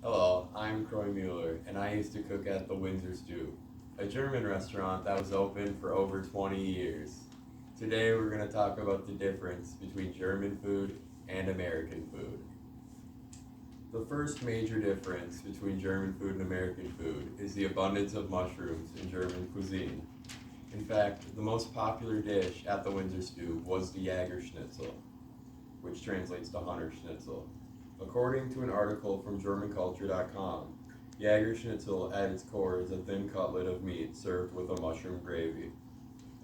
Hello, I'm Croix Mueller, and I used to cook at the Windsor Stew, a German restaurant that was open for over 20 years. Today we're going to talk about the difference between German food and American food. The first major difference between German food and American food is the abundance of mushrooms in German cuisine. In fact, the most popular dish at the Windsor Stew was the Jager Schnitzel, which translates to Hunter Schnitzel. According to an article from GermanCulture.com, Jager Schnitzel at its core is a thin cutlet of meat served with a mushroom gravy.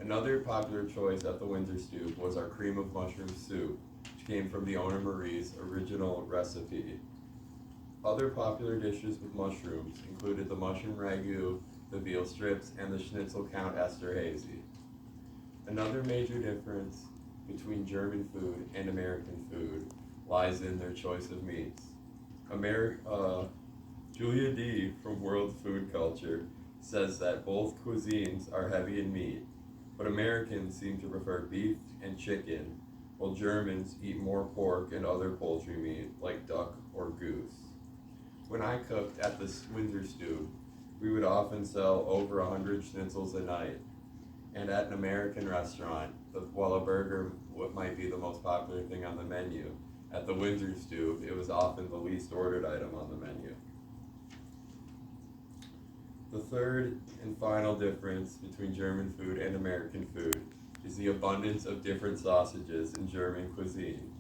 Another popular choice at the Windsor Stew was our cream of mushroom soup, which came from the owner Marie's original recipe. Other popular dishes with mushrooms included the mushroom ragu, the veal strips, and the Schnitzel Count Esterhazy. Another major difference between German food and American food lies in their choice of meats. Julia D. from World Food Culture says that both cuisines are heavy in meat, but Americans seem to prefer beef and chicken, while Germans eat more pork and other poultry meat like duck or goose. When I cooked at the Windsor Stew, we would often sell over 100 schnitzels a night. And at an American restaurant, while a burger might be the most popular thing on the menu, at the Windsor Stew, it was often the least ordered item on the menu. The third and final difference between German food and American food is the abundance of different sausages in German cuisine.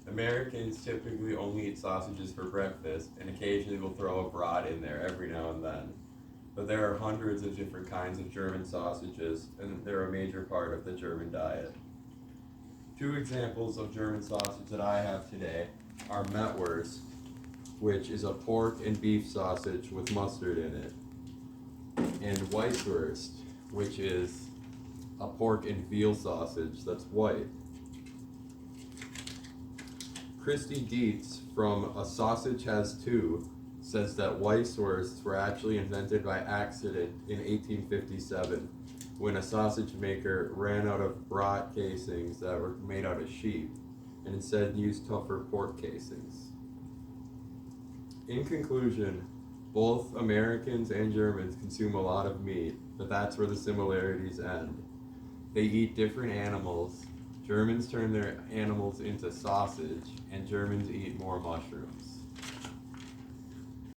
Americans typically only eat sausages for breakfast and occasionally will throw a brat in there every now and then. But there are hundreds of different kinds of German sausages, and they're a major part of the German diet. Two examples of German sausage that I have today are Mettwurst, which is a pork and beef sausage with mustard in it, and Weisswurst, which is a pork and veal sausage that's white. Christy Dietz from A Sausage Has Two says that Weisswursts were actually invented by accident in 1857 when a sausage maker ran out of brat casings that were made out of sheep and instead used tougher pork casings. In conclusion, both Americans and Germans consume a lot of meat, but that's where the similarities end. They eat different animals. Germans turn their animals into sausage, and Germans eat more mushrooms.